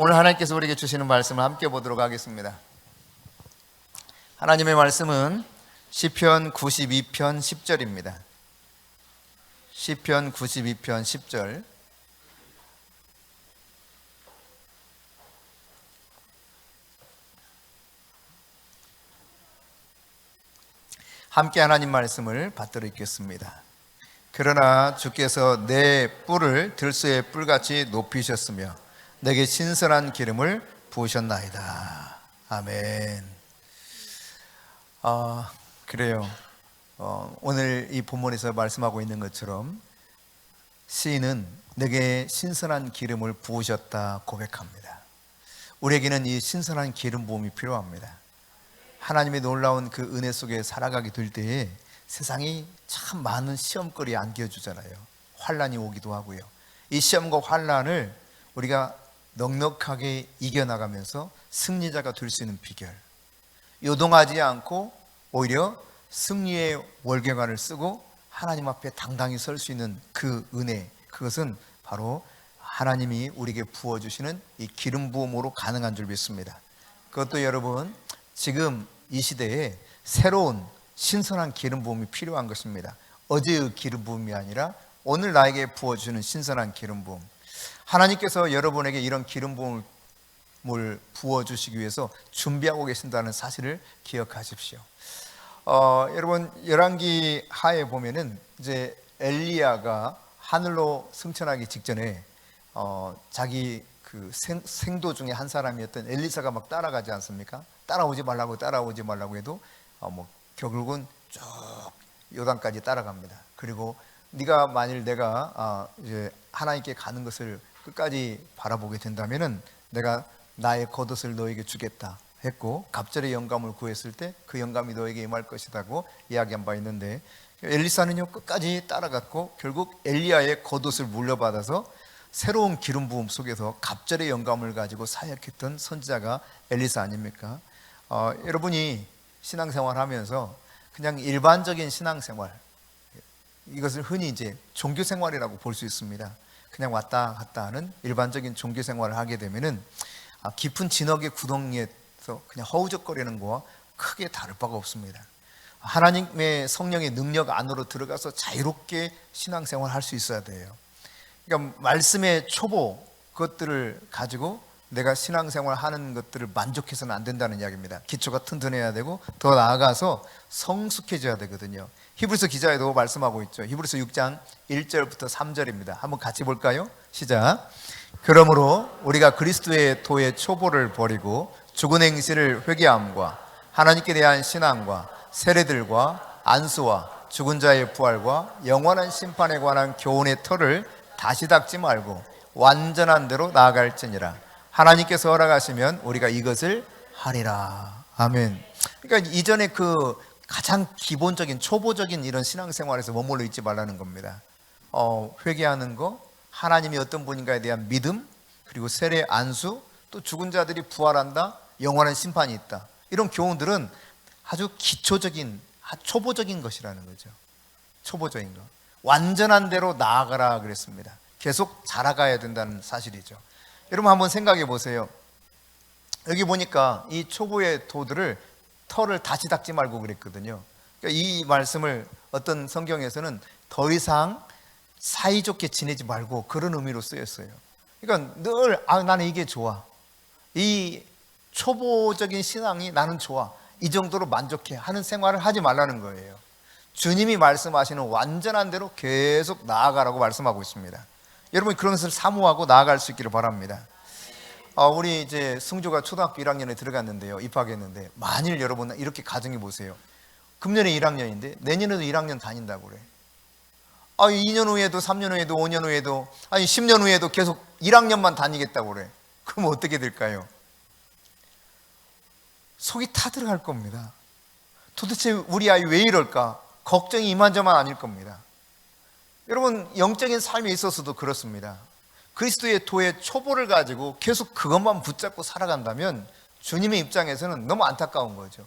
오늘 하나님께서 우리에게 주시는 말씀을 함께 보도록 하겠습니다. 하나님의 말씀은 시편 92편 10절입니다. 시편 92편 10절. 함께 하나님 말씀을 받들어 읽겠습니다. 그러나 주께서 내 뿔을 들소의 뿔같이 높이셨으며 내게 신선한 기름을 부으셨나이다. 아멘. 그래요. 오늘 이 본문에서 말씀하고 있는 것처럼 시인은 내게 신선한 기름을 부으셨다 고백합니다. 우리에게는 이 신선한 기름 부음이 필요합니다. 하나님의 놀라운 그 은혜 속에 살아가게 될 때에 세상이 참 많은 시험거리에 안겨주잖아요. 환란이 오기도 하고요. 이 시험과 환란을 우리가 넉넉하게 이겨나가면서 승리자가 될 수 있는 비결, 요동하지 않고 오히려 승리의 월계관을 쓰고 하나님 앞에 당당히 설 수 있는 그 은혜, 그것은 바로 하나님이 우리에게 부어주시는 이 기름 부음으로 가능한 줄 믿습니다. 그것도 여러분, 지금 이 시대에 새로운 신선한 기름 부음이 필요한 것입니다. 어제의 기름 부음이 아니라 오늘 나에게 부어주는 신선한 기름 부음. 하나님께서 여러분에게 이런 기름 부음을 부어주시기 위해서 준비하고 계신다는 사실을 기억하십시오. 여러분, 열왕기 하에 보면은 이제 엘리야가 하늘로 승천하기 직전에 자기 그 생도 중에 한 사람이었던 엘리사가 막 따라가지 않습니까? 따라오지 말라고 해도 결국은 쭉 요단까지 따라갑니다. 그리고 네가 만일 내가 이제 하나님께 가는 것을 끝까지 바라보게 된다면은 내가 나의 겉옷을 너에게 주겠다 했고, 갑절의 영감을 구했을 때 그 영감이 너에게 임할 것이라고 이야기한 바 있는데, 엘리사는요 끝까지 따라갔고 결국 엘리야의 겉옷을 물려받아서 새로운 기름 부음 속에서 갑절의 영감을 가지고 사역했던 선지자가 엘리사 아닙니까? 여러분이 신앙생활 하면서 그냥 일반적인 신앙생활, 이것을 흔히 이제 종교생활이라고 볼 수 있습니다. 그냥 왔다 갔다 하는 일반적인 종교생활을 하게 되면은 깊은 진흙의 구덩이에서 그냥 허우적거리는 거와 크게 다를 바가 없습니다. 하나님의 성령의 능력 안으로 들어가서 자유롭게 신앙생활을 할 수 있어야 돼요. 그러니까 말씀의 초보, 그것들을 가지고 내가 신앙생활 하는 것들을 만족해서는 안 된다는 이야기입니다. 기초가 튼튼해야 되고 더 나아가서 성숙해져야 되거든요. 히브리서 기자에도 말씀하고 있죠. 히브리서 6장 1절부터 3절입니다. 한번 같이 볼까요? 시작. 그러므로 우리가 그리스도의 도의 초보를 버리고 죽은 행실을 회개함과 하나님께 대한 신앙과 세례들과 안수와 죽은 자의 부활과 영원한 심판에 관한 교훈의 터를 다시 닦지 말고 완전한 대로 나아갈지니라. 하나님께서 허락하시면 우리가 이것을 하리라. 아멘. 그러니까 이전에 그 가장 기본적인 초보적인 이런 신앙생활에서 머물러 있지 말라는 겁니다. 회개하는 거, 하나님이 어떤 분인가에 대한 믿음, 그리고 세례, 안수, 또 죽은 자들이 부활한다, 영원한 심판이 있다, 이런 교훈들은 아주 기초적인, 초보적인 것이라는 거죠. 초보적인 것. 완전한 대로 나아가라 그랬습니다. 계속 자라가야 된다는 사실이죠. 여러분 한번 생각해 보세요. 여기 보니까 이 초보의 도들을 털을 다시 닦지 말고 그랬거든요. 그러니까 이 말씀을 어떤 성경에서는 더 이상 사이좋게 지내지 말고 그런 의미로 쓰였어요. 그러니까 늘 나는 이게 좋아, 이 초보적인 신앙이 나는 좋아, 이 정도로 만족해 하는 생활을 하지 말라는 거예요. 주님이 말씀하시는 완전한 대로 계속 나아가라고 말씀하고 있습니다. 여러분 그런 것을 사모하고 나아갈 수 있기를 바랍니다. 우리 이제 승조가 초등학교 1학년에 들어갔는데요, 입학했는데, 만일 여러분 이렇게 가정해 보세요. 금년에 1학년인데 내년에도 1학년 다닌다고 그래. 2년 후에도 3년 후에도 5년 후에도 10년 후에도 계속 1학년만 다니겠다고 그래. 그럼 어떻게 될까요? 속이 타들어갈 겁니다. 도대체 우리 아이 왜 이럴까? 걱정이 이만저만 아닐 겁니다. 여러분 영적인 삶에 있어서도 그렇습니다. 그리스도의 도의 초보를 가지고 계속 그것만 붙잡고 살아간다면 주님의 입장에서는 너무 안타까운 거죠.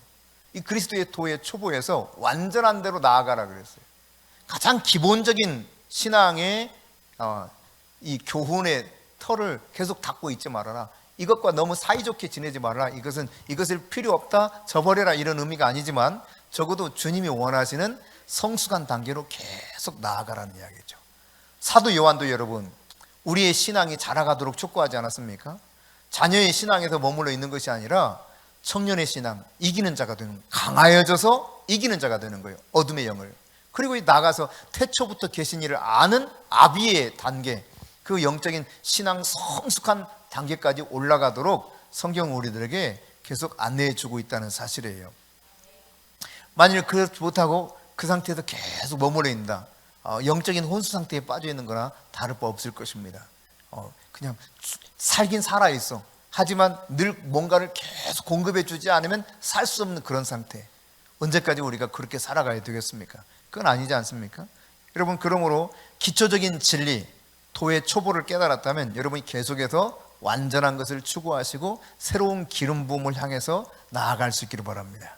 이 그리스도의 도의 초보에서 완전한 대로 나아가라 그랬어요. 가장 기본적인 신앙의 이 교훈의 털을 계속 닦고 있지 말아라. 이것과 너무 사이좋게 지내지 말라. 이것을 필요 없다, 저버려라, 이런 의미가 아니지만 적어도 주님이 원하시는 성숙한 단계로 계속 나아가라는 이야기죠. 사도 요한도 여러분, 우리의 신앙이 자라가도록 촉구하지 않았습니까? 자녀의 신앙에서 머물러 있는 것이 아니라 청년의 신앙, 이기는 자가 되는 거예요. 강하여져서 이기는 자가 되는 거예요. 어둠의 영을. 그리고 나가서 태초부터 계신 이를 아는 아비의 단계, 그 영적인 신앙 성숙한 단계까지 올라가도록 성경은 우리들에게 계속 안내해 주고 있다는 사실이에요. 만일 그렇지 못하고 그 상태에서 계속 머물러 있는다, 영적인 혼수 상태에 빠져 있는 거나 다를 바 없을 것입니다. 그냥 살긴 살아있어. 하지만 늘 뭔가를 계속 공급해 주지 않으면 살 수 없는 그런 상태. 언제까지 우리가 그렇게 살아가야 되겠습니까? 그건 아니지 않습니까? 여러분, 그러므로 기초적인 진리, 도의 초보를 깨달았다면 여러분이 계속해서 완전한 것을 추구하시고 새로운 기름 부음을 향해서 나아갈 수 있기를 바랍니다.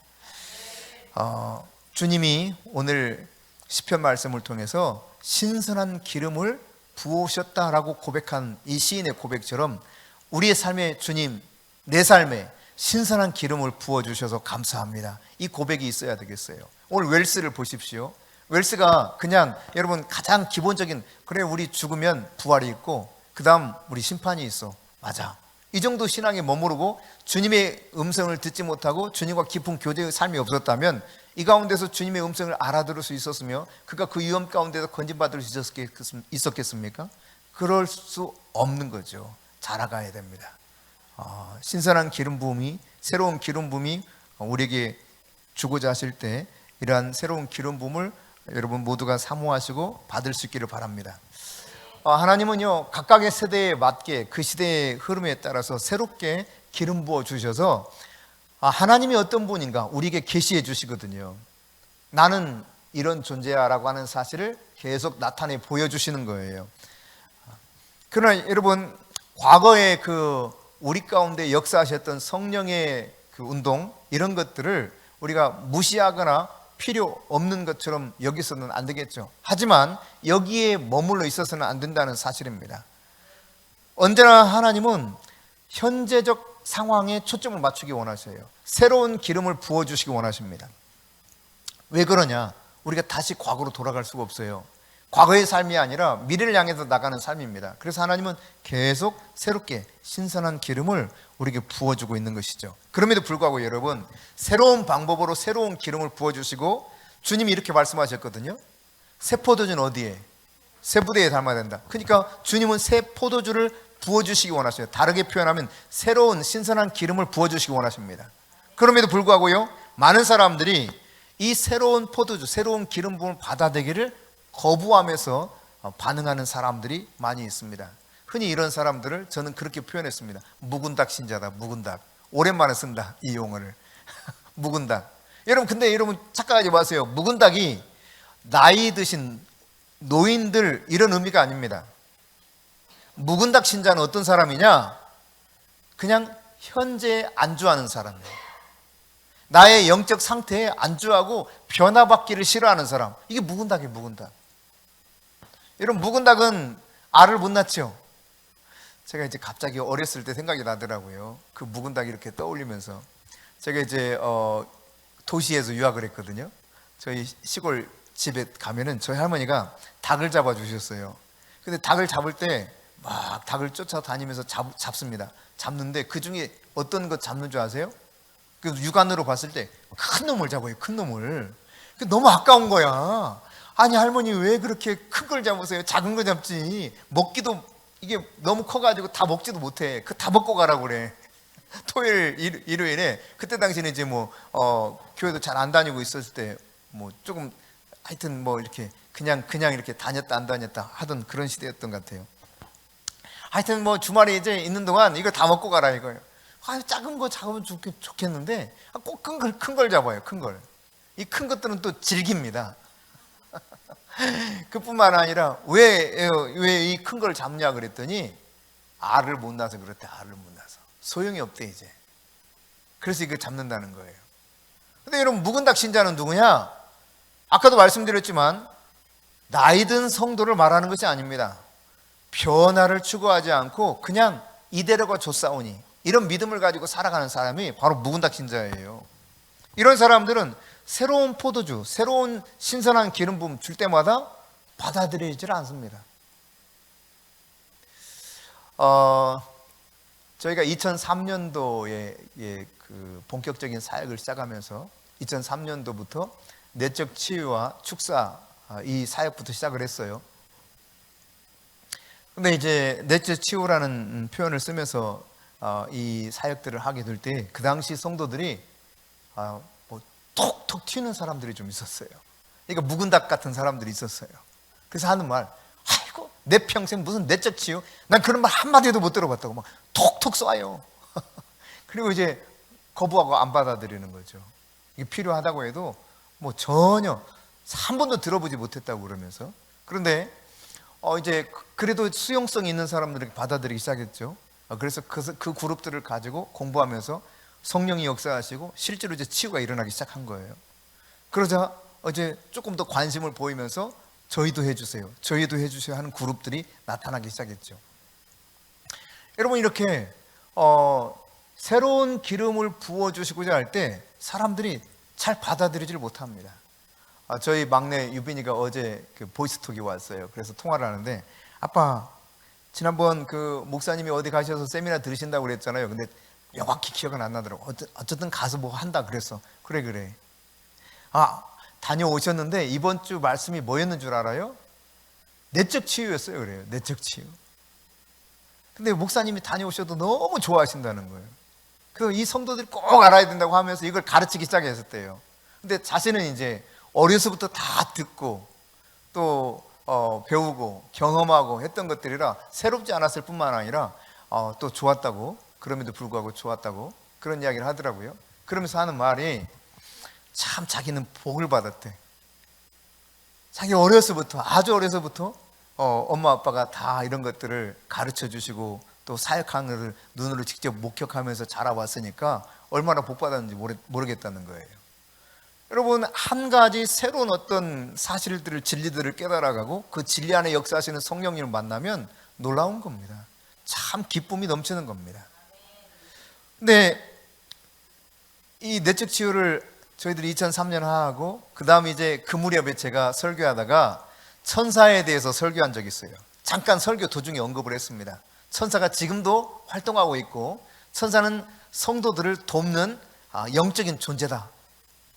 주님이 오늘 시편 말씀을 통해서 신선한 기름을 부으셨다라고 고백한 이 시인의 고백처럼 우리의 삶에 주님, 내 삶에 신선한 기름을 부어주셔서 감사합니다, 이 고백이 있어야 되겠어요. 오늘 웰스를 보십시오. 웰스가 그냥 여러분 가장 기본적인, 그래 우리 죽으면 부활이 있고 그 다음 우리 심판이 있어, 맞아, 이 정도 신앙에 머무르고 주님의 음성을 듣지 못하고 주님과 깊은 교제의 삶이 없었다면 이 가운데서 주님의 음성을 알아들을 수 있었으며 그가 그 위험 가운데서 건진받을 수 있었겠습니까? 그럴 수 없는 거죠. 자라가야 됩니다. 신선한 기름 부음이, 새로운 기름 부음이 우리에게 주고자 하실 때 이러한 새로운 기름 부음을 여러분 모두가 사모하시고 받을 수 있기를 바랍니다. 하나님은요, 각각의 세대에 맞게 그 시대의 흐름에 따라서 새롭게 기름 부어 주셔서 하나님이 어떤 분인가 우리에게 계시해 주시거든요. 나는 이런 존재야 라고 하는 사실을 계속 나타내 보여주시는 거예요. 그러나 여러분, 과거에 그 우리 가운데 역사하셨던 성령의 그 운동, 이런 것들을 우리가 무시하거나 필요 없는 것처럼 여기서는 안 되겠죠. 하지만 여기에 머물러 있어서는 안 된다는 사실입니다. 언제나 하나님은 현재적 상황에 초점을 맞추기 원하셔요. 새로운 기름을 부어주시기 원하십니다. 왜 그러냐? 우리가 다시 과거로 돌아갈 수가 없어요. 과거의 삶이 아니라 미래를 향해서 나가는 삶입니다. 그래서 하나님은 계속 새롭게 신선한 기름을 우리에게 부어주고 있는 것이죠. 그럼에도 불구하고 여러분, 새로운 방법으로 새로운 기름을 부어주시고 주님이 이렇게 말씀하셨거든요. 새 포도주는 어디에? 새 부대에 담아야 된다. 그러니까 주님은 새 포도주를 부어주시기 원하셔요. 다르게 표현하면 새로운 신선한 기름을 부어주시기 원하십니다. 그럼에도 불구하고요, 많은 사람들이 이 새로운 포도주, 새로운 기름 부음을 받아들이기를 거부하면서 반응하는 사람들이 많이 있습니다. 흔히 이런 사람들을 저는 그렇게 표현했습니다. 묵은닭 신자다, 묵은닭. 오랜만에 쓴다, 이 용어를. 묵은닭. 근데 여러분 착각하지 마세요. 묵은닭이 나이 드신 노인들 이런 의미가 아닙니다. 묵은닭 신자는 어떤 사람이냐? 그냥 현재에 안주하는 사람이에요. 나의 영적 상태에 안주하고 변화받기를 싫어하는 사람. 이게 묵은닭이에요, 묵은닭. 여러분, 묵은닭은 알을 못 낳죠. 제가 이제 갑자기 어렸을 때 생각이 나더라고요. 그 묵은닭이 이렇게 떠올리면서. 제가 이제 도시에서 유학을 했거든요. 저희 시골 집에 가면은 저희 할머니가 닭을 잡아 주셨어요. 근데 닭을 잡을 때 막 닭을 쫓아다니면서 잡습니다. 잡는데 그 중에 어떤 것 잡는 줄 아세요? 그 육안으로 봤을 때 큰 놈을 잡아요, 큰 놈을. 너무 아까운 거야. 아니, 할머니 왜 그렇게 큰 걸 잡으세요? 작은 거 잡지. 먹기도, 이게 너무 커가지고 다 먹지도 못해. 그 다 먹고 가라고 그래. 토요일, 일요일에, 그때 당시에는 이제 교회도 잘 안 다니고 있었을 때, 조금, 하여튼 이렇게, 그냥 이렇게 다녔다 안 다녔다 하던 그런 시대였던 것 같아요. 하여튼 주말에 이제 있는 동안 이거 다 먹고 가라 이거예요. 작은 거 잡으면 좋겠는데, 꼭 큰 걸 잡아요, 큰 걸. 이 큰 것들은 또 질깁니다. 그뿐만 아니라 왜 이 큰 걸 잡냐 그랬더니 알을 못 낳아서 그렇대. 알을 못 낳아서 소용이 없대 이제. 그래서 이거 잡는다는 거예요. 근데 여러분, 묵은닭 신자는 누구냐? 아까도 말씀드렸지만 나이 든 성도를 말하는 것이 아닙니다. 변화를 추구하지 않고 그냥 이대로가 좋사오니, 이런 믿음을 가지고 살아가는 사람이 바로 묵은닥 신자예요. 이런 사람들은 새로운 포도주, 새로운 신선한 기름 부음 줄 때마다 받아들이질 않습니다. 저희가 2003년도에 그 본격적인 사역을 시작하면서 2003년도부터 내적 치유와 축사 이 사역부터 시작을 했어요. 근데 이제 내적 치유라는 표현을 쓰면서 이 사역들을 하게 될 때 그 당시 성도들이 뭐 톡톡 튀는 사람들이 좀 있었어요. 그러니까 묵은닭 같은 사람들이 있었어요. 그래서 하는 말, 아이고 내 평생 무슨 내적 치유? 난 그런 말 한마디도 못 들어봤다고 막 톡톡 쏴요. 그리고 이제 거부하고 안 받아들이는 거죠. 이게 필요하다고 해도 뭐 전혀 한 번도 들어보지 못했다고 그러면서. 그런데 이제 그래도 수용성 있는 사람들에게 받아들이기 시작했죠. 그래서 그 그룹들을 가지고 공부하면서 성령이 역사하시고 실제로 이제 치유가 일어나기 시작한 거예요. 그러자 이제 조금 더 관심을 보이면서 저희도 해주세요, 저희도 해주세요 하는 그룹들이 나타나기 시작했죠. 여러분, 이렇게 새로운 기름을 부어주시고자 할 때 사람들이 잘 받아들이질 못합니다. 저희 막내 유빈이가 어제 그 보이스톡이 왔어요. 그래서 통화를 하는데, 아빠 지난번 그 목사님이 어디 가셔서 세미나 들으신다고 그랬잖아요. 근데 명확히 기억은 안 나더라고. 어쨌든 가서 뭐 한다 그랬어. 그래. 다녀오셨는데 이번 주 말씀이 뭐였는 줄 알아요? 내적 치유였어요. 그래요. 내적 치유. 근데 목사님이 다녀오셔도 너무 좋아하신다는 거예요. 그래서 이 성도들이 꼭 알아야 된다고 하면서 이걸 가르치기 시작했었대요. 근데 자신은 이제 어려서부터 다 듣고 또 배우고 경험하고 했던 것들이라 새롭지 않았을 뿐만 아니라 또 좋았다고, 그럼에도 불구하고 좋았다고 그런 이야기를 하더라고요. 그러면서 하는 말이, 참 자기는 복을 받았대. 자기 어려서부터, 아주 어려서부터 엄마 아빠가 다 이런 것들을 가르쳐 주시고 또 사역하는 것을 눈으로 직접 목격하면서 자라왔으니까 얼마나 복 받았는지 모르겠다는 거예요. 여러분, 한 가지 새로운 어떤 사실들을, 진리들을 깨달아가고 그 진리 안에 역사하시는 성령님을 만나면 놀라운 겁니다. 참 기쁨이 넘치는 겁니다. 근데 이 내적 치유를 저희들이 2003년 하고, 그 다음 이제 그 무렵에 제가 설교하다가 천사에 대해서 설교한 적이 있어요. 잠깐 설교 도중에 언급을 했습니다. 천사가 지금도 활동하고 있고, 천사는 성도들을 돕는 영적인 존재다.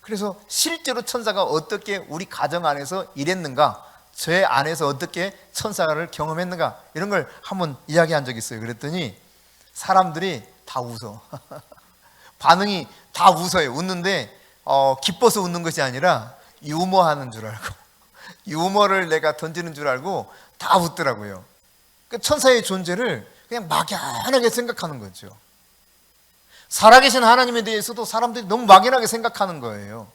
그래서 실제로 천사가 어떻게 우리 가정 안에서 일했는가, 제 안에서 어떻게 천사를 경험했는가, 이런 걸 한번 이야기한 적이 있어요. 그랬더니 사람들이 다 웃어. 반응이 다 웃어요. 웃는데 기뻐서 웃는 것이 아니라 유머하는 줄 알고, 유머를 내가 던지는 줄 알고 다 웃더라고요. 그 천사의 존재를 그냥 막연하게 생각하는 거죠. 살아계신 하나님에 대해서도 사람들이 너무 막연하게 생각하는 거예요.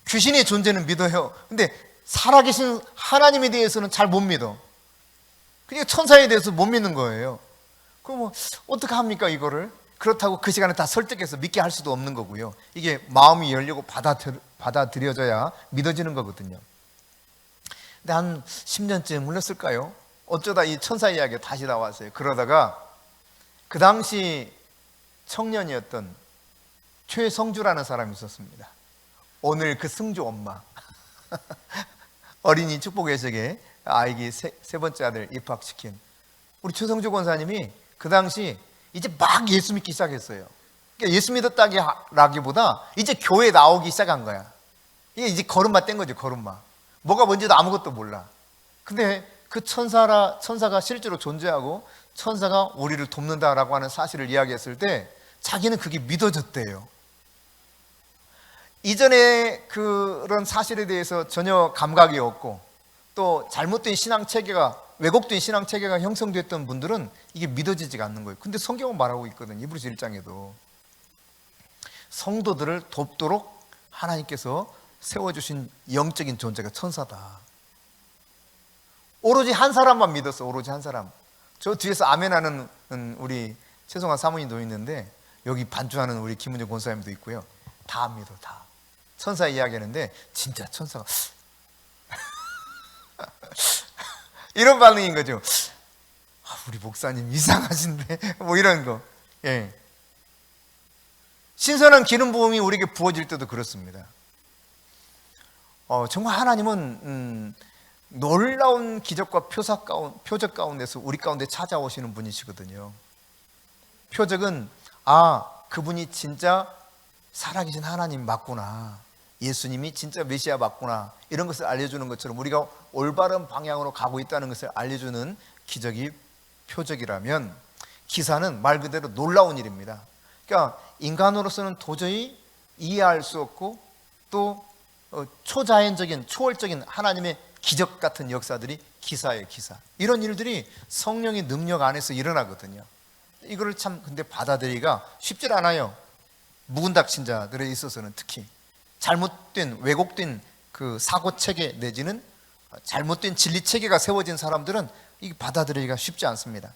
귀신의 존재는 믿어요. 근데 살아계신 하나님에 대해서는 잘 못 믿어. 그러니까 천사에 대해서 못 믿는 거예요. 그럼 뭐 어떻게 합니까, 이거를? 그렇다고 그 시간에 다 설득해서 믿게 할 수도 없는 거고요. 이게 마음이 열리고 받아들여져야 믿어지는 거거든요. 근데 한 10년쯤 흘렀을까요? 어쩌다 이 천사 이야기가 다시 나왔어요. 그러다가 그 당시 청년이었던 최성주라는 사람이 있었습니다. 오늘 그 승주 엄마. 어린이 축복예식에 아이기 세 번째 아들 입학시킨 우리 최성주 권사님이 그 당시 이제 막 예수 믿기 시작했어요. 그러니까 예수 믿었다기보다 이제 교회 나오기 시작한 거야. 이게 이제 걸음마 뗀 거죠, 걸음마. 뭐가 뭔지도 아무것도 몰라. 근데 그 천사가 실제로 존재하고 천사가 우리를 돕는다라고 하는 사실을 이야기했을 때 자기는 그게 믿어졌대요. 이전에 그런 사실에 대해서 전혀 감각이 없고 또 잘못된 신앙체계가, 왜곡된 신앙체계가 형성됐던 분들은 이게 믿어지지가 않는 거예요. 근데 성경은 말하고 있거든요. 히브리서 1장에도 성도들을 돕도록 하나님께서 세워주신 영적인 존재가 천사다. 오로지 한 사람만 믿었어. 오로지 한 사람. 저 뒤에서 아멘하는 우리 최성환 사모님도 있는데, 여기 반주하는 우리 김은정 권사님도 있고요. 다 믿어, 다. 천사 이야기하는데 진짜 천사가 이런 반응인 거죠. 우리 목사님 이상하신데 뭐 이런 거. 예. 신선한 기름 부음이 우리에게 부어질 때도 그렇습니다. 정말 하나님은 놀라운 기적과 표적 가운데서 우리 가운데 찾아오시는 분이시거든요. 표적은 그분이 진짜 살아계신 하나님 맞구나, 예수님이 진짜 메시아 맞구나, 이런 것을 알려주는 것처럼 우리가 올바른 방향으로 가고 있다는 것을 알려주는 기적이 표적이라면, 기사는 말 그대로 놀라운 일입니다. 그러니까 인간으로서는 도저히 이해할 수 없고 또 초자연적인, 초월적인 하나님의 기적 같은 역사들이 기사예요. 기사. 이런 일들이 성령의 능력 안에서 일어나거든요. 이거를 참 근데 받아들이기가 쉽지 않아요. 묵은닥 신자들에 있어서는 특히 잘못된, 왜곡된 그 사고 체계 내지는 잘못된 진리 체계가 세워진 사람들은 이 받아들이기가 쉽지 않습니다.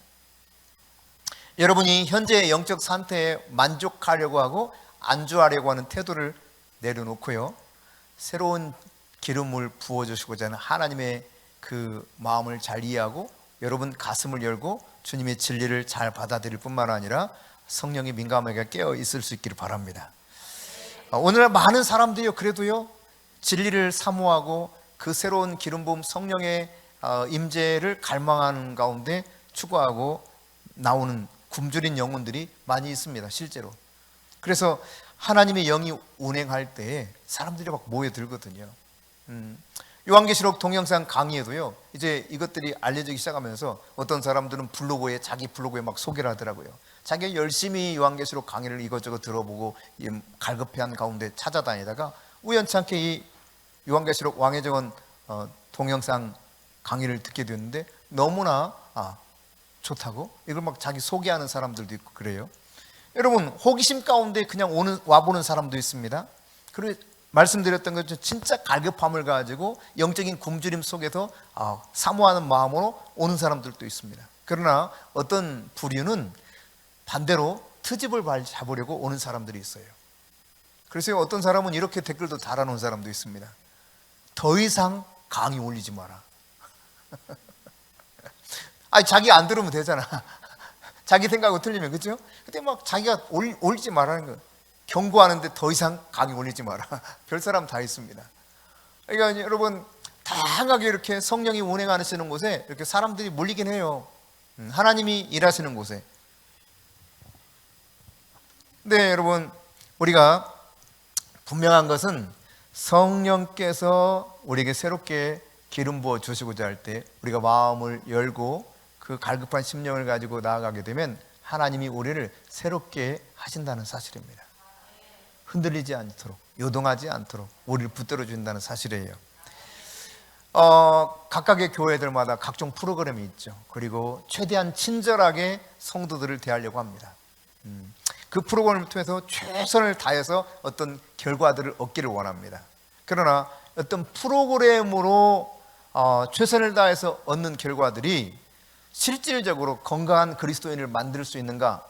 여러분이 현재의 영적 상태에 만족하려고 하고 안주하려고 하는 태도를 내려놓고요, 새로운 기름을 부어주시고자 하는 하나님의 그 마음을 잘 이해하고 여러분 가슴을 열고 주님의 진리를 잘 받아들일 뿐만 아니라 성령이 민감하게 깨어 있을 수 있기를 바랍니다. 오늘날 많은 사람들이요, 그래도요, 진리를 사모하고 그 새로운 기름 부음 성령의 임재를 갈망하는 가운데 추구하고 나오는 굶주린 영혼들이 많이 있습니다, 실제로. 그래서 하나님의 영이 운행할 때에 사람들이 막 모여들거든요. 요한계시록 동영상 강의에도요, 이제 이것들이 알려지기 시작하면서 어떤 사람들은 자기 블로그에 막 소개를 하더라고요. 자기가 열심히 요한계시록 강의를 이것저것 들어보고 갈급해한 가운데 찾아다니다가 우연찮게 이 요한계시록 왕의 정원 동영상 강의를 듣게 됐는데 너무나 좋다고 이걸 막 자기 소개하는 사람들도 있고 그래요. 여러분, 호기심 가운데 그냥 와보는 사람도 있습니다. 그리고 말씀드렸던 것처럼 진짜 갈급함을 가지고 영적인 굶주림 속에서 사모하는 마음으로 오는 사람들도 있습니다. 그러나 어떤 부류는 반대로 트집을 잡으려고 오는 사람들이 있어요. 그래서 어떤 사람은 이렇게 댓글도 달아놓은 사람도 있습니다. 더 이상 강의 올리지 마라. 자기 안 들으면 되잖아. 자기 생각하고 틀리면, 그렇죠? 근데 막 자기가 올리지 말라는 거예요. 경고하는데 더 이상 강의 올리지 마라. 별 사람 다 있습니다. 그러니까 여러분, 다양하게 이렇게 성령이 운행하시는 곳에 이렇게 사람들이 몰리긴 해요. 하나님이 일하시는 곳에. 근데 여러분, 우리가 분명한 것은 성령께서 우리에게 새롭게 기름 부어 주시고자 할 때 우리가 마음을 열고 그 갈급한 심령을 가지고 나아가게 되면 하나님이 우리를 새롭게 하신다는 사실입니다. 흔들리지 않도록, 요동하지 않도록 우리를 붙들어 준다는 사실이에요. 각각의 교회들마다 각종 프로그램이 있죠. 그리고 최대한 친절하게 성도들을 대하려고 합니다. 그 프로그램을 통해서 최선을 다해서 어떤 결과들을 얻기를 원합니다. 그러나 어떤 프로그램으로 최선을 다해서 얻는 결과들이 실질적으로 건강한 그리스도인을 만들 수 있는가?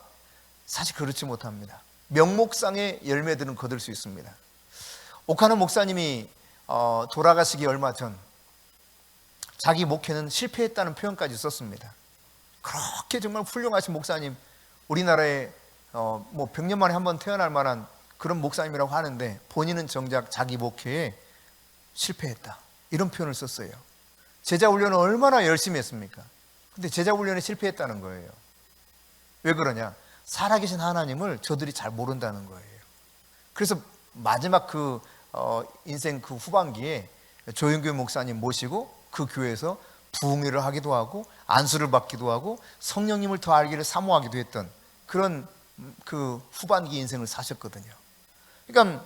사실 그렇지 못합니다. 명목상의 열매들은 거둘 수 있습니다. 오카노 목사님이 돌아가시기 얼마 전 자기 목회는 실패했다는 표현까지 썼습니다. 그렇게 정말 훌륭하신 목사님, 우리나라에 뭐 100년 만에 한번 태어날 만한 그런 목사님이라고 하는데 본인은 정작 자기 목회에 실패했다, 이런 표현을 썼어요. 제자 훈련을 얼마나 열심히 했습니까? 근데 제자 훈련에 실패했다는 거예요. 왜 그러냐? 살아계신 하나님을 저들이 잘 모른다는 거예요. 그래서 마지막 인생 그 후반기에 조영규 목사님 모시고 그 교회에서 부흥회를 하기도 하고 안수를 받기도 하고 성령님을 더 알기를 사모하기도 했던 그런 그 후반기 인생을 사셨거든요. 그러니까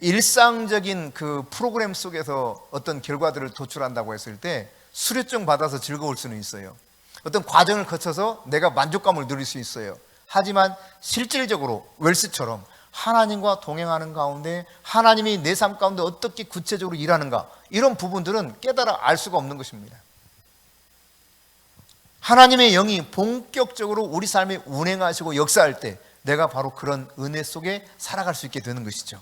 일상적인 그 프로그램 속에서 어떤 결과들을 도출한다고 했을 때 수료증 받아서 즐거울 수는 있어요. 어떤 과정을 거쳐서 내가 만족감을 누릴 수 있어요. 하지만 실질적으로 웰스처럼 하나님과 동행하는 가운데 하나님이 내 삶 가운데 어떻게 구체적으로 일하는가, 이런 부분들은 깨달아 알 수가 없는 것입니다. 하나님의 영이 본격적으로 우리 삶에 운행하시고 역사할 때 내가 바로 그런 은혜 속에 살아갈 수 있게 되는 것이죠.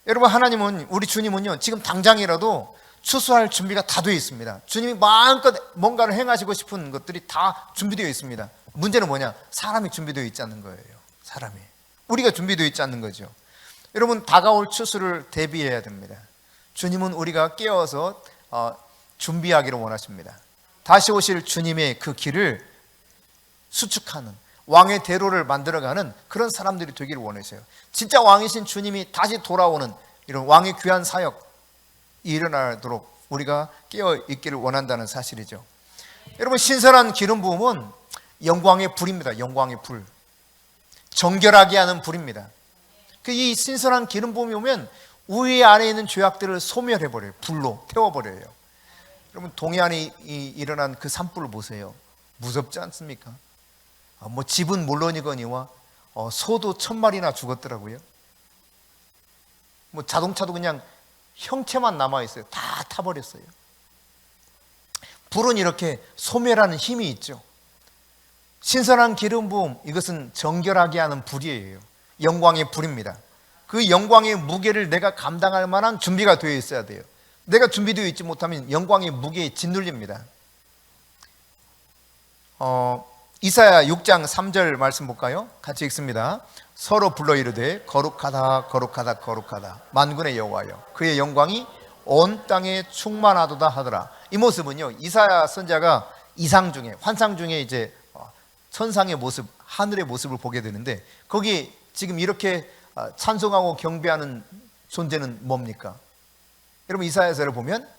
여러분, 우리 주님은요, 지금 당장이라도 추수할 준비가 다 되어 있습니다. 주님이 마음껏 뭔가를 행하시고 싶은 것들이 다 준비되어 있습니다. 문제는 뭐냐? 사람이 준비되어 있지 않는 거예요. 사람이. 우리가 준비되어 있지 않는 거죠. 여러분, 다가올 추수를 대비해야 됩니다. 주님은 우리가 깨어서 준비하기를 원하십니다. 다시 오실 주님의 그 길을 수축하는, 왕의 대로를 만들어가는 그런 사람들이 되기를 원하세요. 진짜 왕이신 주님이 다시 돌아오는 이런 왕의 귀한 사역이 일어나도록 우리가 깨어 있기를 원한다는 사실이죠. 여러분, 신선한 기름 부음은 영광의 불입니다. 영광의 불. 정결하게 하는 불입니다. 이 신선한 기름 부음이 오면 우리 안에 있는 죄악들을 소멸해버려요. 불로 태워버려요. 여러분, 동해안에 일어난 그 산불을 보세요. 무섭지 않습니까? 뭐 집은 물론이거니와 소도 1000마리나 죽었더라고요. 뭐 자동차도 그냥 형체만 남아있어요. 다 타버렸어요. 불은 이렇게 소멸하는 힘이 있죠. 신선한 기름 부음, 이것은 정결하게 하는 불이에요. 영광의 불입니다. 그 영광의 무게를 내가 감당할 만한 준비가 되어 있어야 돼요. 내가 준비되어 있지 못하면 영광의 무게에 짓눌립니다. 이사야 6장 3절 말씀 볼까요? 같이 읽습니다. 서로 불러 이르되 거룩하다 거룩하다 거룩하다 만군의 여호와여, 그의 영광이 온 땅에 충만하도다 하더라. 이 모습은요, 이사야 선지자가 이상 중에, 환상 중에 이제 천상의 모습, 하늘의 모습을 보게 되는데, 거기 지금 이렇게 찬송하고 경배하는 존재는 뭡니까? 여러분, 이사야서를 보면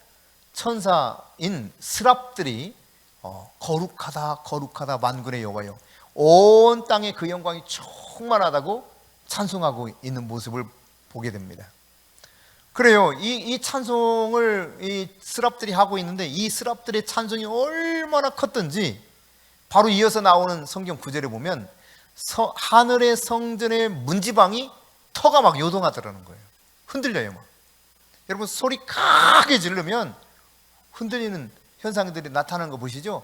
천사인 스랍들이 거룩하다 거룩하다 만군의 여호와여, 온 땅에 그 영광이 충만하다고 찬송하고 있는 모습을 보게 됩니다. 그래요. 이 찬송을 이 스랍들이 하고 있는데, 이 스랍들의 찬송이 얼마나 컸던지 바로 이어서 나오는 성경 구절에 보면 하늘의 성전의 문지방이 터가 막 요동하더라는 거예요. 흔들려요 막. 여러분, 소리 크게 지르면 흔들리는 현상들이 나타나는 거 보시죠?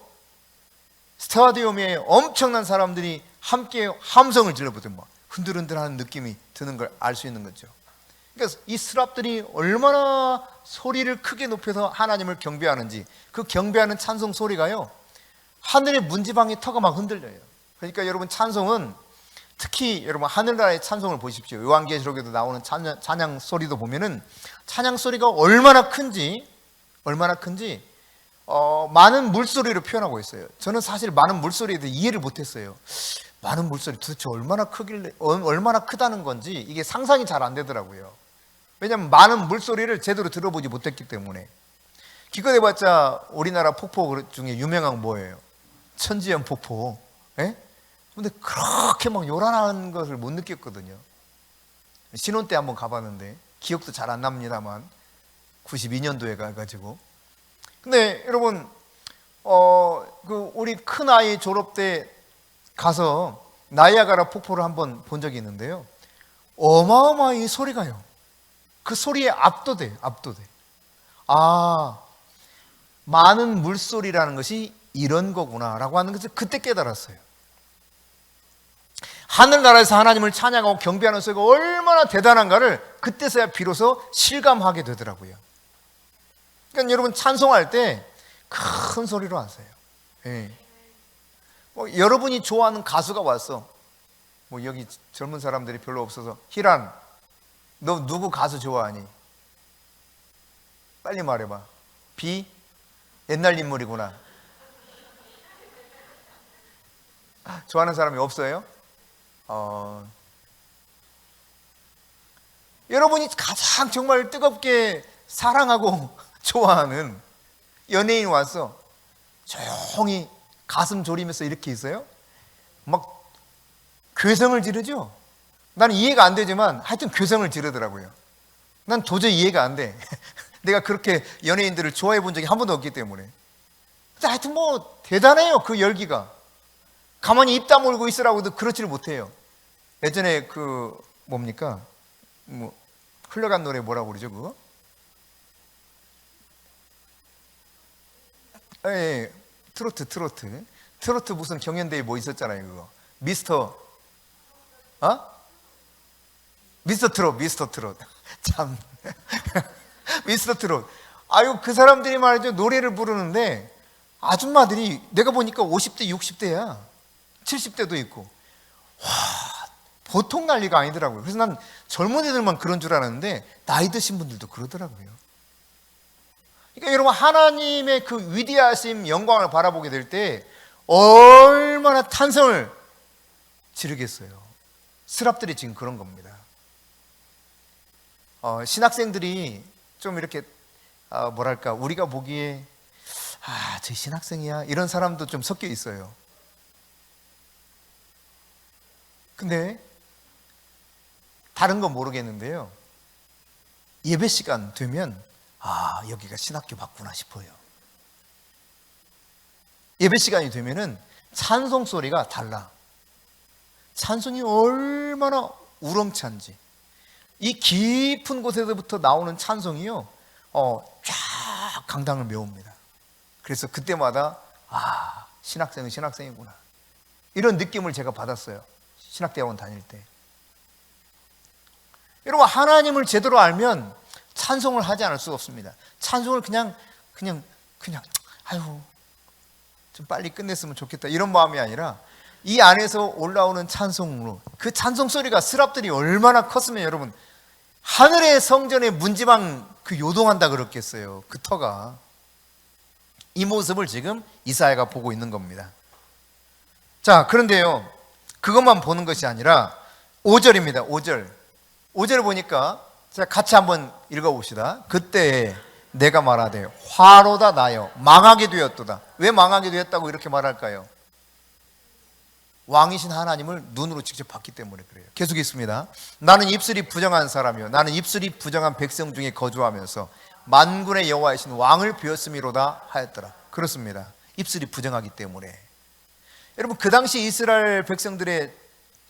스타디움에 엄청난 사람들이 함께 함성을 질러보더니 막 흔들흔들하는 느낌이 드는 걸 알 수 있는 거죠. 그러니까 이 스랍들이 얼마나 소리를 크게 높여서 하나님을 경배하는지, 그 경배하는 찬송 소리가요, 하늘의 문지방의 터가 막 흔들려요. 그러니까 여러분, 찬송은 특히 여러분 하늘나라의 찬송을 보십시오. 요한계시록에도 나오는 찬양 소리도 보면은 찬양 소리가 얼마나 큰지 많은 물소리로 표현하고 있어요. 저는 사실 많은 물소리에 대해 이해를 못했어요. 많은 물소리 도대체 얼마나 크길래, 얼마나 크다는 건지 이게 상상이 잘 안 되더라고요. 왜냐하면 많은 물소리를 제대로 들어보지 못했기 때문에. 기껏 해봤자 우리나라 폭포 중에 유명한 건 뭐예요? 천지연 폭포. 예? 근데 그렇게 막 요란한 것을 못 느꼈거든요. 신혼 때 한번 가봤는데 기억도 잘 안 납니다만 92년도에 가가지고. 근데 여러분, 우리 큰 아이 졸업 때 가서 나이아가라 폭포를 한번 본 적이 있는데요. 어마어마한 소리가요. 그 소리에 압도돼. 아, 많은 물소리라는 것이 이런 거구나라고 하는 것을 그때 깨달았어요. 하늘나라에서 하나님을 찬양하고 경배하는 소리가 얼마나 대단한가를 그때서야 비로소 실감하게 되더라고요. 그러니까 여러분, 찬송할 때 큰 소리로 하세요. 예. 여러분이 좋아하는 가수가 왔어. 여기 젊은 사람들이 별로 없어서, 희란, 너 누구 가수 좋아하니? 빨리 말해봐. 비? 옛날 인물이구나. 좋아하는 사람이 없어요? 여러분이 가장 정말 뜨겁게 사랑하고 좋아하는 연예인 와서 조용히 가슴 졸이면서 이렇게 있어요? 막 괴성을 지르죠? 나는 이해가 안 되지만 하여튼 괴성을 지르더라고요. 난 도저히 이해가 안 돼. 내가 그렇게 연예인들을 좋아해 본 적이 한 번도 없기 때문에. 근데 하여튼 대단해요, 그 열기가. 가만히 입 다물고 있으라고도 그렇지를 못해요. 예전에 뭡니까? 흘러간 노래 뭐라고 그러죠, 그거? 예, 트로트 무슨 경연대회 뭐 있었잖아요, 그거. 미스터 트롯. 참. 미스터 트롯. 아유, 그 사람들이 말이죠, 노래를 부르는데 아줌마들이 내가 보니까 50대, 60대야. 70대도 있고. 와, 보통 난리가 아니더라고요. 그래서 난 젊은 애들만 그런 줄 알았는데 나이 드신 분들도 그러더라고요. 그러니까 여러분, 하나님의 그 위대하심, 영광을 바라보게 될 때 얼마나 탄성을 지르겠어요. 스랍들이 지금 그런 겁니다. 신학생들이 좀 이렇게 뭐랄까, 우리가 보기에 저 신학생이야, 이런 사람도 좀 섞여 있어요. 근데 다른 건 모르겠는데요, 예배 시간 되면 여기가 신학교 맞구나 싶어요. 예배 시간이 되면은 찬송 소리가 달라. 찬송이 얼마나 우렁찬지, 이 깊은 곳에서부터 나오는 찬송이요, 쫙 강당을 메웁니다. 그래서 그때마다 신학생은 신학생이구나, 이런 느낌을 제가 받았어요. 신학대학원 다닐 때. 여러분, 하나님을 제대로 알면 찬송을 하지 않을 수가 없습니다. 찬송을 그냥 아유, 좀 빨리 끝냈으면 좋겠다, 이런 마음이 아니라 이 안에서 올라오는 찬송으로, 그 찬송 소리가, 스랍들이 얼마나 컸으면 여러분, 하늘의 성전의 문지방 그 요동한다 그랬겠어요. 그 터가. 이 모습을 지금 이사야가 보고 있는 겁니다. 자, 그런데요, 그것만 보는 것이 아니라 5절입니다. 5절 보니까 자, 같이 한번 읽어봅시다. 그때 내가 말하되 화로다 나여 망하게 되었도다. 왜 망하게 되었다고 이렇게 말할까요? 왕이신 하나님을 눈으로 직접 봤기 때문에 그래요. 계속 있습니다. 나는 입술이 부정한 사람이요, 나는 입술이 부정한 백성 중에 거주하면서 만군의 여호와이신 왕을 배웠음이로다 하였더라. 그렇습니다. 입술이 부정하기 때문에. 여러분, 그 당시 이스라엘 백성들의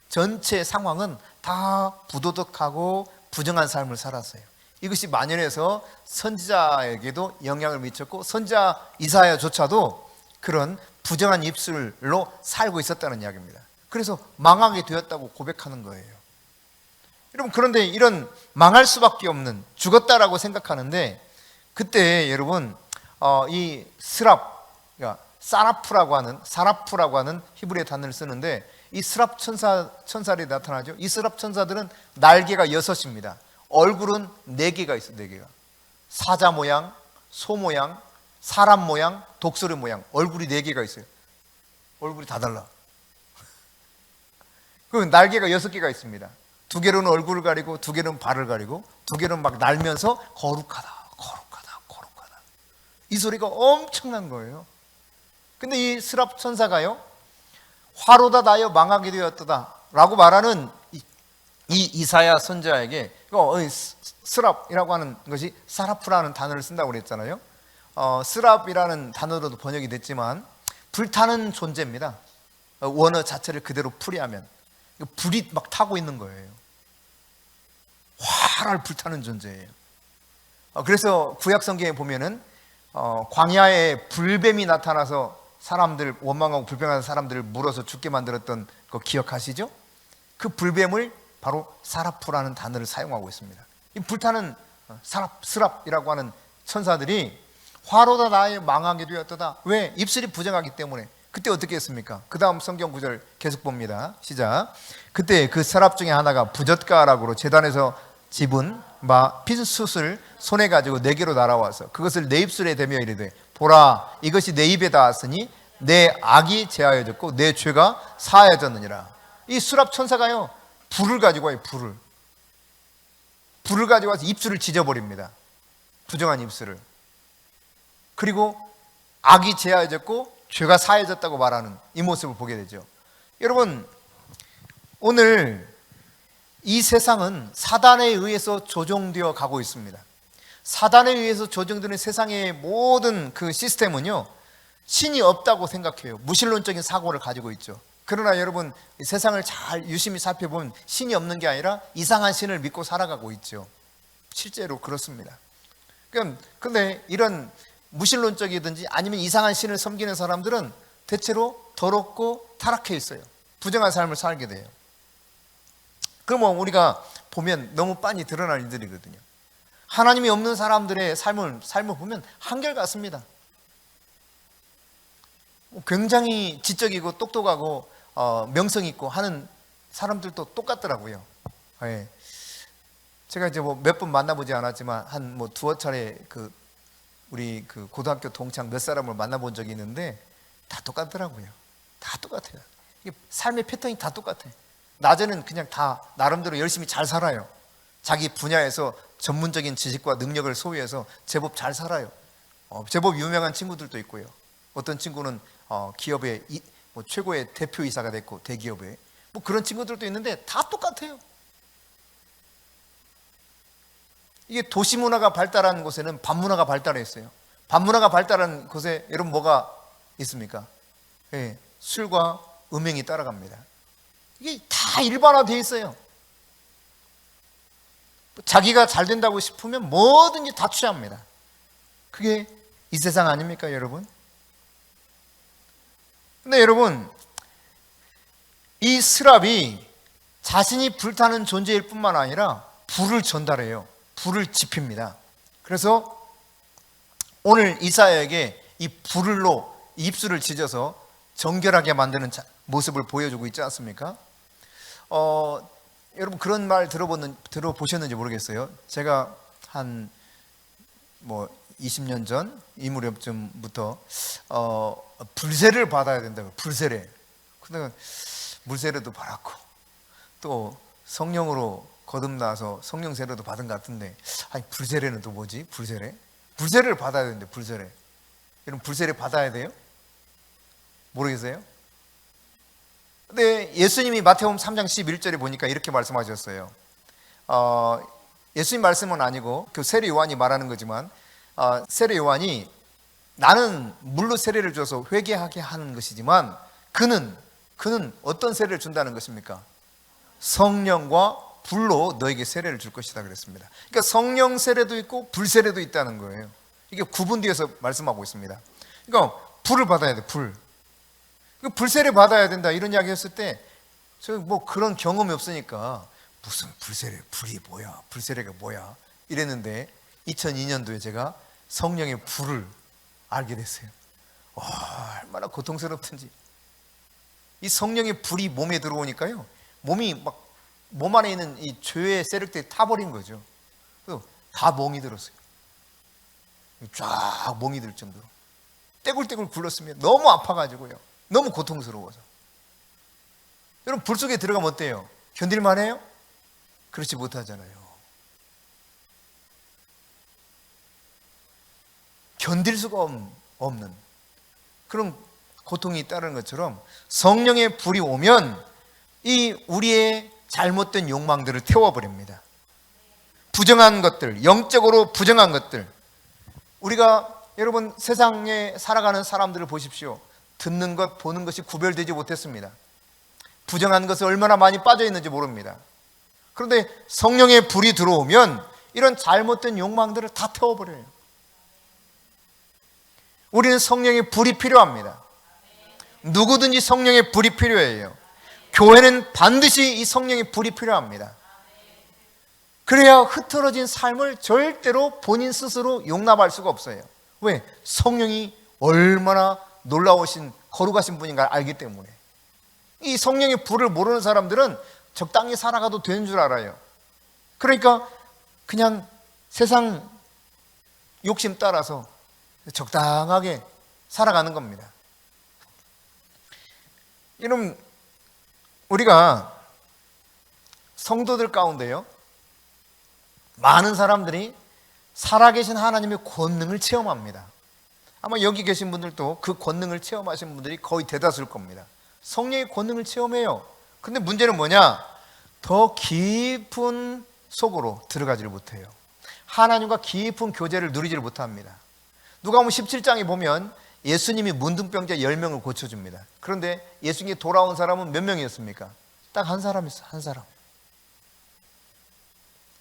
전체 상황은 다 부도덕하고 부정한 삶을 살았어요. 이것이 만연해서 선지자에게도 영향을 미쳤고, 선지자 이사야조차도 그런 부정한 입술로 살고 있었다는 이야기입니다. 그래서 망하게 되었다고 고백하는 거예요. 여러분, 그런데 이런 망할 수밖에 없는, 죽었다라고 생각하는데, 그때 여러분, 이 사라프라고 하는 히브리어 단어를 쓰는데, 이 스랍 천사들이 나타나죠. 이 스랍 천사들은 날개가 6입니다. 얼굴은 4개가 있어요. 4개가. 사자 모양, 소 모양, 사람 모양, 독수리 모양, 얼굴이 4개가 있어요. 얼굴이 다 달라. 그 날개가 6개가 있습니다. 2개로는 얼굴을 가리고, 2개로는 발을 가리고, 2개로는 막 날면서 거룩하다. 이 소리가 엄청난 거예요. 근데 이 스랍 천사가요, 화로다 나여 망하게 되었다 라고 말하는 이 이사야 선지자에게, 스랍이라고 하는 것이 사라프라는 단어를 쓴다고 그랬잖아요. 스랍이라는 단어로도 번역이 됐지만 불타는 존재입니다. 원어 자체를 그대로 풀이하면 불이 막 타고 있는 거예요. 활활 불타는 존재예요. 그래서 구약 성경에 보면은 광야에 불뱀이 나타나서 사람들, 원망하고 불평하는 사람들을 물어서 죽게 만들었던 거 기억하시죠? 그 불뱀을 바로 사라프라는 단어를 사용하고 있습니다. 이 불타는 스랍이라고 하는 천사들이 화로다 나의 망하게 되었다. 왜? 입술이 부정하기 때문에. 그때 어떻게 했습니까? 그 다음 성경 구절 계속 봅니다. 시작. 그때 그 스랍 중에 하나가 부젓가락으로 제단에서 집은 핏숯을 손에 가지고 내게로 날아와서 그것을 내 입술에 대며 이르되, 보라, 이것이 내 입에 닿았으니 내 악이 제하여졌고 내 죄가 사하여졌느니라. 이 스랍 천사가요, 불을 가지고 와요. 불을 가지고 와서 입술을 지져버립니다. 부정한 입술을. 그리고 악이 제하여졌고 죄가 사해졌다고 말하는 이 모습을 보게 되죠. 여러분, 오늘 이 세상은 사단에 의해서 조종되어 가고 있습니다. 사단에 의해서 조종되는 세상의 모든 그 시스템은요, 신이 없다고 생각해요. 무신론적인 사고를 가지고 있죠. 그러나 여러분, 세상을 잘 유심히 살펴보면 신이 없는 게 아니라 이상한 신을 믿고 살아가고 있죠. 실제로 그렇습니다. 그런데 이런 무신론적이든지 아니면 이상한 신을 섬기는 사람들은 대체로 더럽고 타락해 있어요. 부정한 삶을 살게 돼요. 그러면 우리가 보면 너무 빤히 드러날 일들이거든요. 하나님이 없는 사람들의 삶을 보면 한결같습니다. 굉장히 지적이고 똑똑하고 명성 있고 하는 사람들도 똑같더라고요. 예. 제가 이제 뭐 몇 번 만나보지 않았지만 한 뭐 두어 차례 우리 고등학교 동창 몇 사람을 만나본 적이 있는데 다 똑같더라고요. 다 똑같아요. 이게 삶의 패턴이 다 똑같아요. 낮에는 그냥 다 나름대로 열심히 잘 살아요. 자기 분야에서 전문적인 지식과 능력을 소유해서 제법 잘 살아요. 제법 유명한 친구들도 있고요. 어떤 친구는 기업의 뭐 최고의 대표이사가 됐고 대기업에 뭐 그런 친구들도 있는데 다 똑같아요. 이게 도시 문화가 발달한 곳에는 반문화가 발달했어요. 반문화가 발달한 곳에 여러분 뭐가 있습니까? 예, 술과 음행이 따라갑니다. 이게 다 일반화되어 있어요. 자기가 잘 된다고 싶으면 뭐든지 다 취합니다. 그게 이 세상 아닙니까, 여러분? 근데 여러분, 이 스랍이 자신이 불타는 존재일 뿐만 아니라 불을 전달해요. 불을 지핍니다. 그래서 오늘 이사야에게 이 불로 입술을 찢어서 정결하게 만드는 모습을 보여주고 있지 않습니까? 여러분 그런 말 들어보셨는지 모르겠어요. 제가 한 뭐 20년 전 이 무렵쯤부터 불세를 받아야 된다고. 불세례. 근데 물세례도 받았고 또 성령으로 거듭나서 성령 세례도 받은 것 같은데, 아니 불세례는 또 뭐지? 불세례를 받아야 되는데. 불세례. 여러분 불세례 받아야 돼요? 모르겠어요? 근데 예수님이 마태복음 3장 11절에 보니까 이렇게 말씀하셨어요. 예수님 말씀은 아니고 그 세례 요한이 말하는 거지만, 세례 요한이 나는 물로 세례를 줘서 회개하게 하는 것이지만 그는 어떤 세례를 준다는 것입니까? 성령과 불로 너에게 세례를 줄 것이다 그랬습니다. 그러니까 성령 세례도 있고 불 세례도 있다는 거예요. 이게 구분되어서 말씀하고 있습니다. 그러니까 불을 받아야 돼. 불 세례 받아야 된다 이런 이야기 했을 때 저 뭐 그런 경험이 없으니까 무슨 불세례, 불이 뭐야, 불세례가 뭐야 이랬는데 2002년도에 제가 성령의 불을 알게 됐어요. 얼마나 고통스럽든지. 이 성령의 불이 몸에 들어오니까요, 몸이 막 몸 안에 있는 이 죄의 세력들이 타버린 거죠. 그래서 다 멍이 들었어요. 쫙 멍이 들 정도로 떼굴떼굴 굴렀으면 너무 아파가지고요, 너무 고통스러워서. 여러분 불 속에 들어가면 어때요? 견딜만 해요? 그렇지 못하잖아요. 견딜 수가 없는 그런 고통이 따르는 것처럼 성령의 불이 오면 이 우리의 잘못된 욕망들을 태워버립니다. 부정한 것들, 영적으로 부정한 것들. 우리가 여러분 세상에 살아가는 사람들을 보십시오. 듣는 것, 보는 것이 구별되지 못했습니다. 부정한 것에 얼마나 많이 빠져 있는지 모릅니다. 그런데 성령의 불이 들어오면 이런 잘못된 욕망들을 다 태워버려요. 우리는 성령의 불이 필요합니다. 누구든지 성령의 불이 필요해요. 교회는 반드시 이 성령의 불이 필요합니다. 그래야 흐트러진 삶을 절대로 본인 스스로 용납할 수가 없어요. 왜? 성령이 얼마나 놀라우신 거룩하신 분인가를 알기 때문에. 이 성령의 불을 모르는 사람들은 적당히 살아가도 되는 줄 알아요. 그러니까 그냥 세상 욕심 따라서 적당하게 살아가는 겁니다. 여러분, 우리가 성도들 가운데요, 많은 사람들이 살아계신 하나님의 권능을 체험합니다. 아마 여기 계신 분들도 그 권능을 체험하신 분들이 거의 대다수일 겁니다. 성령의 권능을 체험해요. 근데 문제는 뭐냐? 더 깊은 속으로 들어가지를 못해요. 하나님과 깊은 교제를 누리지를 못합니다. 누가복음 17장에 보면 예수님이 문둥병자 10명을 고쳐줍니다. 그런데 예수님이 돌아온 사람은 몇 명이었습니까? 딱 한 사람이었어요. 한 사람.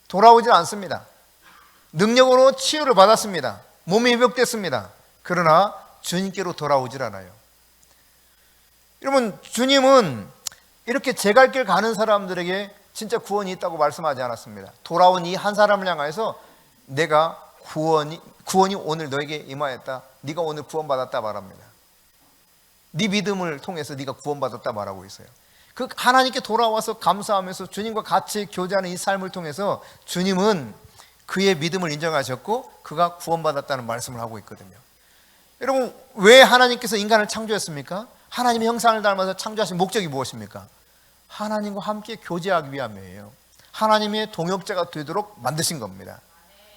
돌아오질 않습니다. 능력으로 치유를 받았습니다. 몸이 회복됐습니다. 그러나 주님께로 돌아오질 않아요. 여러분, 주님은 이렇게 제 갈 길 가는 사람들에게 진짜 구원이 있다고 말씀하지 않았습니다. 돌아온 이 한 사람을 향해서 내가 구원이 오늘 너에게 임하였다, 네가 오늘 구원받았다 말합니다. 네 믿음을 통해서 네가 구원받았다 말하고 있어요. 그 하나님께 돌아와서 감사하면서 주님과 같이 교제하는 이 삶을 통해서 주님은 그의 믿음을 인정하셨고 그가 구원받았다는 말씀을 하고 있거든요. 여러분, 왜 하나님께서 인간을 창조했습니까? 하나님의 형상을 닮아서 창조하신 목적이 무엇입니까? 하나님과 함께 교제하기 위함이에요. 하나님의 동역자가 되도록 만드신 겁니다.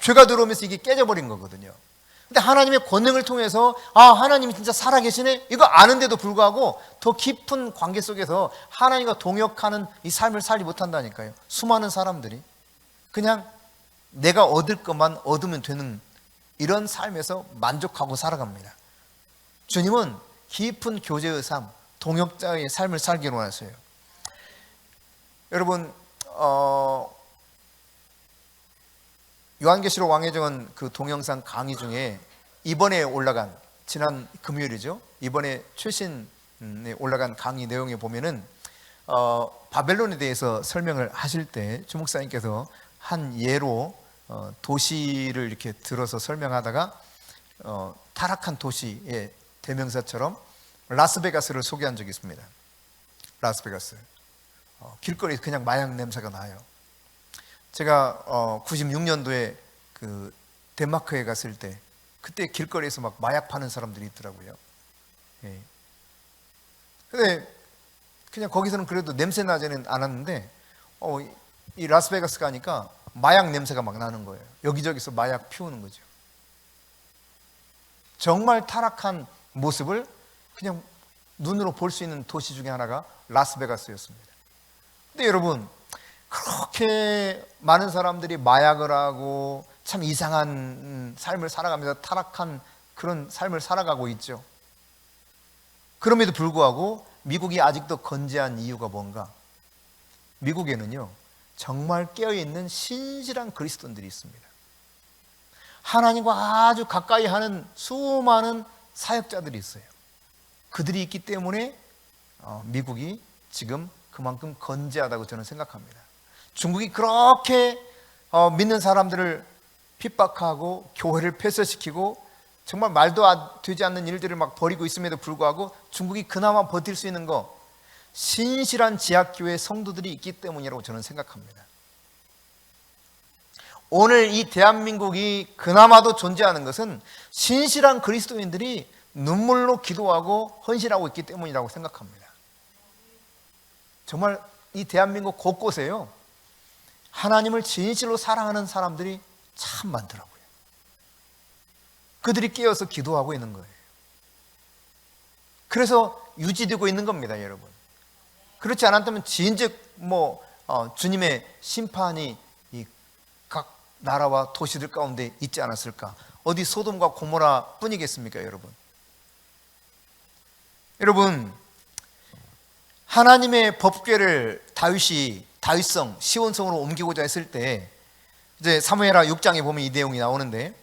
죄가 들어오면서 이게 깨져버린 거거든요. 근데 하나님의 권능을 통해서 하나님이 진짜 살아계시네? 이거 아는데도 불구하고 더 깊은 관계 속에서 하나님과 동역하는 이 삶을 살지 못한다니까요. 수많은 사람들이 그냥 내가 얻을 것만 얻으면 되는 이런 삶에서 만족하고 살아갑니다. 주님은 깊은 교제의 삶, 동역자의 삶을 살기로 하세요. 여러분, 요한계시록 왕의정은 그 동영상 강의 중에 이번에 올라간, 지난 금요일이죠, 이번에 최신에 올라간 강의 내용에 보면은 바벨론에 대해서 설명을 하실 때 주목사님께서 한 예로 도시를 이렇게 들어서 설명하다가 타락한 도시의 대명사처럼 라스베가스를 소개한 적이 있습니다. 라스베가스, 길거리에서 그냥 마약 냄새가 나요. 제가 96년도에 그 덴마크에 갔을 때 그때 길거리에서 막 마약 파는 사람들이 있더라고요. 예. 근데 그냥 거기서는 그래도 냄새 나지는 않았는데 이 라스베가스 가니까 마약 냄새가 막 나는 거예요. 여기저기서 마약 피우는 거죠. 정말 타락한 모습을 그냥 눈으로 볼 수 있는 도시 중에 하나가 라스베가스였습니다. 근데 여러분, 그렇게 많은 사람들이 마약을 하고 참 이상한 삶을 살아가면서 타락한 그런 삶을 살아가고 있죠. 그럼에도 불구하고 미국이 아직도 건재한 이유가 뭔가? 미국에는요, 정말 깨어있는 신실한 그리스도인들이 있습니다. 하나님과 아주 가까이 하는 수많은 사역자들이 있어요. 그들이 있기 때문에 미국이 지금 그만큼 건재하다고 저는 생각합니다. 중국이 그렇게 믿는 사람들을 핍박하고 교회를 폐쇄시키고 정말 말도 되지 않는 일들을 막 벌이고 있음에도 불구하고 중국이 그나마 버틸 수 있는 거, 신실한 지하교회 성도들이 있기 때문이라고 저는 생각합니다. 오늘 이 대한민국이 그나마도 존재하는 것은 신실한 그리스도인들이 눈물로 기도하고 헌신하고 있기 때문이라고 생각합니다. 정말 이 대한민국 곳곳에요, 하나님을 진실로 사랑하는 사람들이 참 많더라고요. 그들이 깨어서 기도하고 있는 거예요. 그래서 유지되고 있는 겁니다, 여러분. 그렇지 않았다면 진즉 주님의 심판이 이 각 나라와 도시들 가운데 있지 않았을까? 어디 소돔과 고모라 뿐이겠습니까, 여러분? 여러분, 하나님의 법궤를 다윗성 시온성으로 옮기고자 했을 때 이제 사무엘하 6장에 보면 이 내용이 나오는데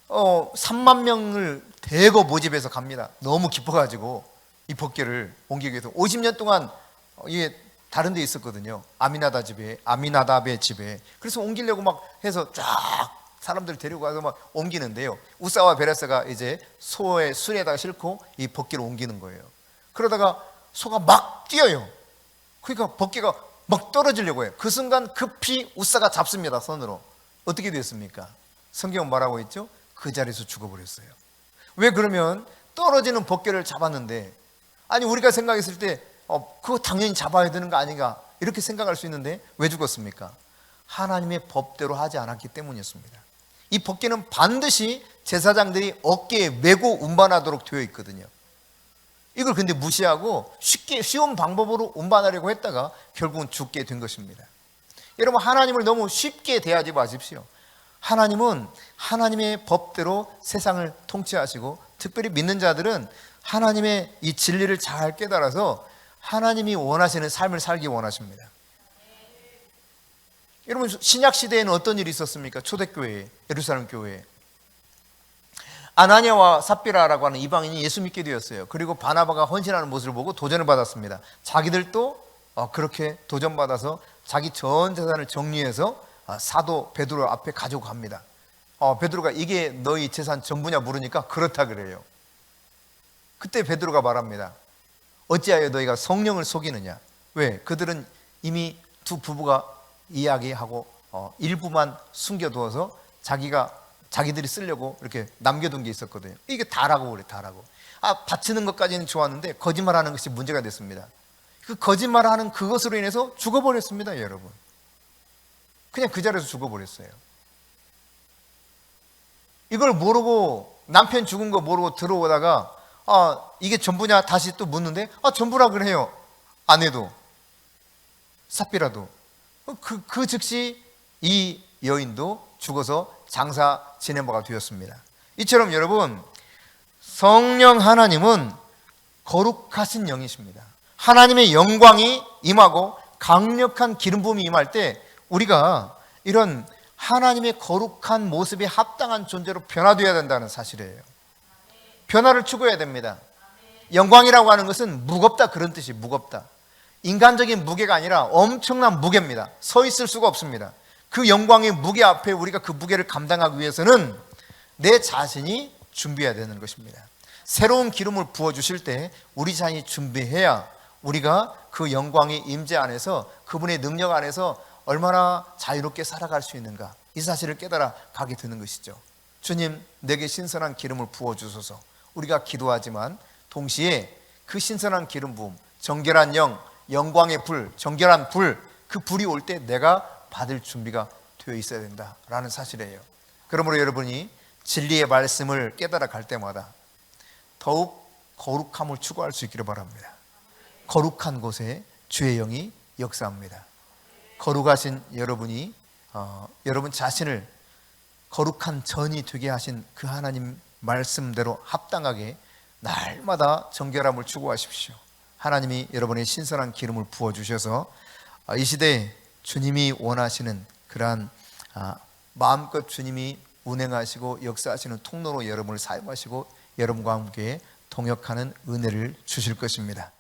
3만 명을 대거 모집해서 갑니다. 너무 기뻐가지고 이 법궤를 옮기기 위해서 50년 동안 이게 다른 데 있었거든요. 아미나답의 집에. 그래서 옮기려고 막 해서 쫙 사람들 데리고 가서 막 옮기는데요. 우사와 베레스가 이제 소의 순에다가 싣고 이 법궤를 옮기는 거예요. 그러다가 소가 막 뛰어요. 그러니까 법궤가 막 떨어지려고 해요. 그 순간 급히 우사가 잡습니다, 손으로. 어떻게 됐습니까? 성경은 말하고 있죠? 그 자리에서 죽어버렸어요. 왜? 그러면 떨어지는 법궤를 잡았는데, 아니 우리가 생각했을 때 그거 당연히 잡아야 되는 거 아닌가 이렇게 생각할 수 있는데 왜 죽었습니까? 하나님의 법대로 하지 않았기 때문이었습니다. 이 법궤는 반드시 제사장들이 어깨에 메고 운반하도록 되어 있거든요. 이걸 근데 무시하고 쉬운 방법으로 운반하려고 했다가 결국은 죽게 된 것입니다. 여러분, 하나님을 너무 쉽게 대하지 마십시오. 하나님은 하나님의 법대로 세상을 통치하시고, 특별히 믿는 자들은 하나님의 이 진리를 잘 깨달아서 하나님이 원하시는 삶을 살기 원하십니다. 여러분, 신약 시대에는 어떤 일이 있었습니까? 초대교회에, 예루살렘 교회에 아나니아와 삽비라라고 하는 이방인이 예수 믿게 되었어요. 그리고 바나바가 헌신하는 모습을 보고 도전을 받았습니다. 자기들도 그렇게 도전받아서 자기 전 재산을 정리해서 사도 베드로 앞에 가지고 갑니다. 베드로가 이게 너희 재산 전부냐 물으니까 그렇다 그래요. 그때 베드로가 말합니다. 어찌하여 너희가 성령을 속이느냐? 왜? 그들은 이미 두 부부가 이야기하고 일부만 숨겨두어서 자기들이 쓰려고 이렇게 남겨둔 게 있었거든요. 이게 다라고 그래, 다라고. 바치는 것까지는 좋았는데 거짓말하는 것이 문제가 됐습니다. 그 거짓말하는 그것으로 인해서 죽어버렸습니다, 여러분. 그냥 그 자리에서 죽어버렸어요. 이걸 모르고, 남편 죽은 거 모르고 들어오다가 이게 전부냐 다시 또 묻는데 전부라 그래요. 아내도 삽비라도 그 즉시 이 여인도 죽어서 장사 지내모가 되었습니다. 이처럼 여러분, 성령 하나님은 거룩하신 영이십니다. 하나님의 영광이 임하고 강력한 기름 부음이 임할 때 우리가 이런 하나님의 거룩한 모습에 합당한 존재로 변화되어야 된다는 사실이에요. 변화를 추구해야 됩니다. 영광이라고 하는 것은 무겁다, 그런 뜻이 무겁다. 인간적인 무게가 아니라 엄청난 무게입니다. 서 있을 수가 없습니다. 그 영광의 무게 앞에 우리가 그 무게를 감당하기 위해서는 내 자신이 준비해야 되는 것입니다. 새로운 기름을 부어주실 때 우리 자신이 준비해야 우리가 그 영광의 임재 안에서, 그분의 능력 안에서 얼마나 자유롭게 살아갈 수 있는가, 이 사실을 깨달아 가게 되는 것이죠. 주님, 내게 신선한 기름을 부어주소서. 우리가 기도하지만 동시에 그 신선한 기름 부음, 정결한 영, 영광의 불, 정결한 불, 그 불이 올 때 내가 받을 준비가 되어 있어야 된다라는 사실이에요. 그러므로 여러분이 진리의 말씀을 깨달아 갈 때마다 더욱 거룩함을 추구할 수 있기를 바랍니다. 거룩한 곳에 주의 영이 역사합니다. 거룩하신 여러분이 여러분 자신을 거룩한 전이 되게 하신 그 하나님 말씀대로 합당하게 날마다 정결함을 추구하십시오. 하나님이 여러분의 신선한 기름을 부어주셔서 이 시대에 주님이 원하시는 그러한 마음껏 주님이 운행하시고 역사하시는 통로로 여러분을 사용하시고 여러분과 함께 동역하는 은혜를 주실 것입니다.